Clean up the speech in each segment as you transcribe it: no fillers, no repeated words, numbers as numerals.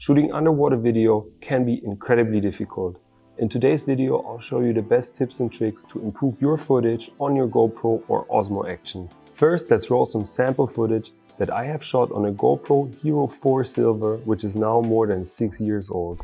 Shooting underwater video can be incredibly difficult. In today's video, I'll show you the best tips and tricks to improve your footage on your GoPro or Osmo Action. First, let's roll some sample footage that I have shot on a GoPro Hero 4 Silver, which is now more than 6 years old.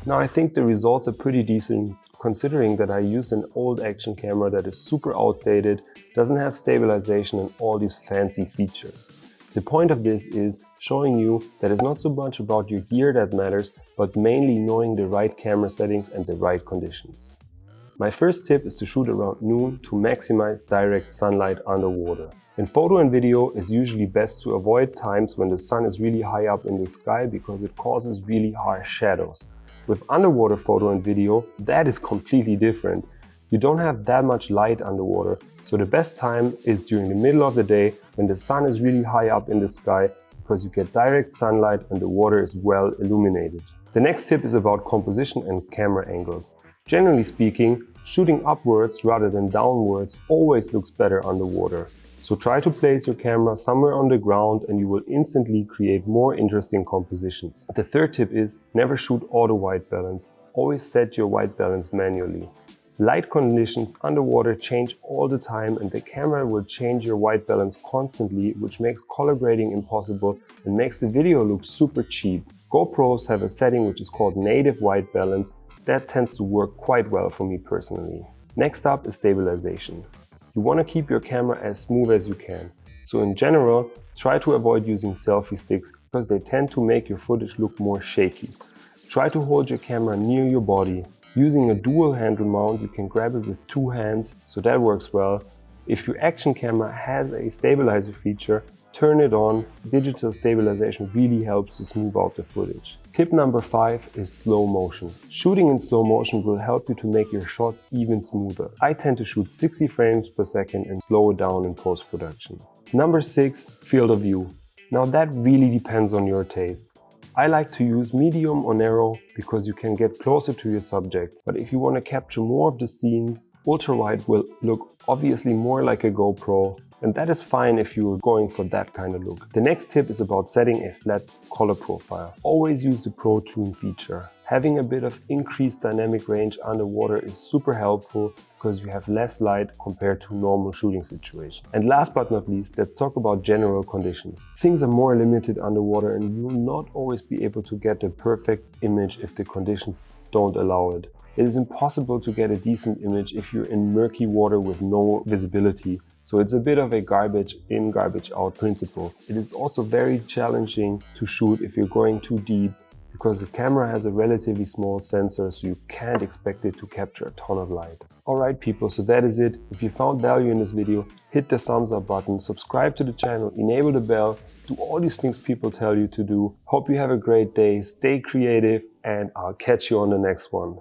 Now I think the results are pretty decent considering that I used an old action camera that is super outdated, doesn't have stabilization and all these fancy features. The point of this is showing you that it's not so much about your gear that matters, but mainly knowing the right camera settings and the right conditions. My first tip is to shoot around noon to maximize direct sunlight underwater. In photo and video, it's usually best to avoid times when the sun is really high up in the sky because it causes really harsh shadows. With underwater photo and video, that is completely different. You don't have that much light underwater, so the best time is during the middle of the day when the sun is really high up in the sky because you get direct sunlight and the water is well illuminated. The next tip is about composition and camera angles. Generally speaking, shooting upwards rather than downwards always looks better underwater. So try to place your camera somewhere on the ground and you will instantly create more interesting compositions. The third tip is never shoot auto white balance. Always set your white balance manually. Light conditions underwater change all the time and the camera will change your white balance constantly, which makes color grading impossible and makes the video look super cheap. GoPros have a setting which is called native white balance. That tends to work quite well for me personally. Next up is stabilization. You want to keep your camera as smooth as you can. So in general, try to avoid using selfie sticks because they tend to make your footage look more shaky. Try to hold your camera near your body. Using a dual handle mount, you can grab it with 2 hands, so that works well. If your action camera has a stabilizer feature, turn it on. Digital stabilization really helps to smooth out the footage. Tip number 5 is slow motion. Shooting in slow motion will help you to make your shots even smoother. I tend to shoot 60 frames per second and slow it down in post-production. Number 6, field of view. Now that really depends on your taste. I like to use medium or narrow because you can get closer to your subjects. But if you want to capture more of the scene, ultra-wide will look obviously more like a GoPro, and that is fine if you are going for that kind of look. The next tip is about setting a flat color profile. Always use the Pro Tune feature. Having a bit of increased dynamic range underwater is super helpful because you have less light compared to normal shooting situations. And last but not least, let's talk about general conditions. Things are more limited underwater and you will not always be able to get the perfect image if the conditions don't allow it. It is impossible to get a decent image if you're in murky water with no visibility. So it's a bit of a garbage in, garbage out principle. It is also very challenging to shoot if you're going too deep because the camera has a relatively small sensor, so you can't expect it to capture a ton of light. Alright people, so that is it. If you found value in this video, hit the thumbs up button, subscribe to the channel, enable the bell, do all these things people tell you to do. Hope you have a great day, stay creative, and I'll catch you on the next one.